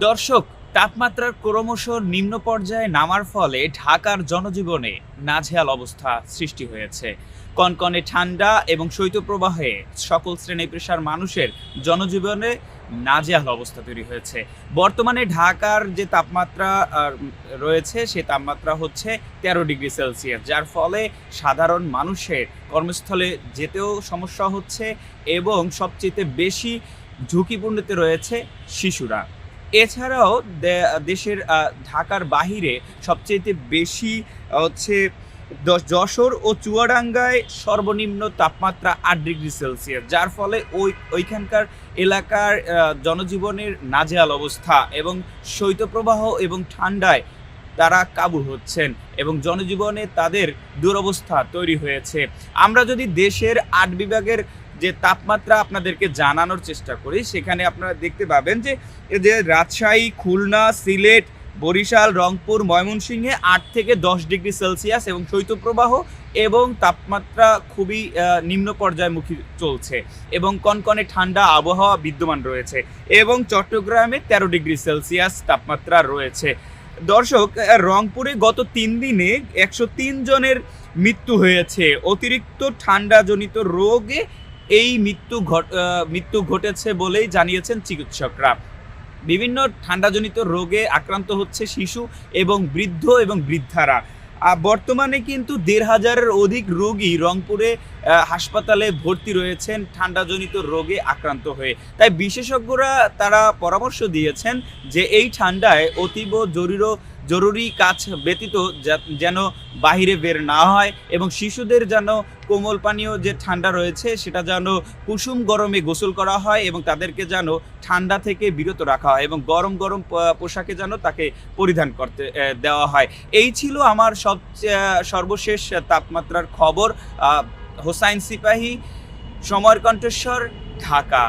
দর্শক, তাপমাত্রার ক্রমশ নিম্ন পর্যায়ে নামার ফলে ঢাকার জনজীবনে নাজেহাল অবস্থা সৃষ্টি হয়েছে। কনকনে ঠান্ডা এবং শৈত্যপ্রবাহে সকল শ্রেণী পেশার মানুষের জনজীবনে নাজেহাল অবস্থা তৈরি হয়েছে। বর্তমানে ঢাকার যে তাপমাত্রা রয়েছে সে তাপমাত্রা হচ্ছে 13 ডিগ্রি সেলসিয়াস, যার ফলে সাধারণ মানুষের কর্মস্থলে যেতেও সমস্যা হচ্ছে এবং সবচেয়ে বেশি ঝুঁকিপূর্ণতে রয়েছে শিশুরা। এছাড়াও দেশের ঢাকার বাহিরে সবচাইতে বেশি হচ্ছে যশোর ও চুয়াডাঙ্গায় সর্বনিম্ন তাপমাত্রা 8 ডিগ্রি সেলসিয়াস, যার ফলে ওইখানকার এলাকার জনজীবনের নাজেহাল অবস্থা এবং শৈত্যপ্রবাহ এবং ঠান্ডায় তারা কাবু হচ্ছেন এবং জনজীবনে তাদের দুরবস্থা তৈরি হয়েছে। আমরা যদি দেশের 8 বিভাগের যে তাপমাত্রা আপনাদেরকে জানানোর চেষ্টা করি, সেখানে আপনারা দেখতে পাবেন যে রাজশাহী, খুলনা, সিলেট, বরিশাল, রংপুর, ময়মনসিংহে 8 থেকে 10 ডিগ্রি সেলসিয়াস এবং শৈত্যপ্রবাহ এবং তাপমাত্রা খুবই নিম্ন পর্যায়মুখী চলছে এবং কনকনে ঠান্ডা আবহাওয়া বিদ্যমান রয়েছে এবং চট্টগ্রামে 13 ডিগ্রি সেলসিয়াস তাপমাত্রা রয়েছে। দর্শক, রংপুরে গত 3 দিনে 103 জনের মৃত্যু হয়েছে। অতিরিক্ত ঠান্ডাজনিত রোগে এই মৃত্যু ঘটেছে বলেই জানিয়েছেন চিকিৎসকরা। বিভিন্ন ঠান্ডাজনিত রোগে আক্রান্ত হচ্ছে শিশু এবং বৃদ্ধ এবং বৃদ্ধারা। বর্তমানে কিন্তু 1,500-এর অধিক রোগী রংপুরে হাসপাতালে ভর্তি রয়েছেন ঠান্ডাজনিত রোগে আক্রান্ত হয়ে। তাই বিশেষজ্ঞরা তারা পরামর্শ দিয়েছেন যে এই ঠান্ডায় অতীব জরুরি কাজ ব্যতীত যেন বাহিরে বের না হয় এবং শিশুদের যেন কোমল পানীয় যে ঠান্ডা রয়েছে সেটা যেন কুসুম গরমে গোসল করা হয় এবং তাদেরকে যেন ঠান্ডা থেকে বিরত রাখা হয় এবং গরম গরম পোশাকে যেন তাকে পরিধান করতে দেওয়া হয়। এই ছিল আমার সর্বশেষ তাপমাত্রার খবর। হোসাইন সিপাহী, সময়ের কণ্ঠস্বর, ঢাকা।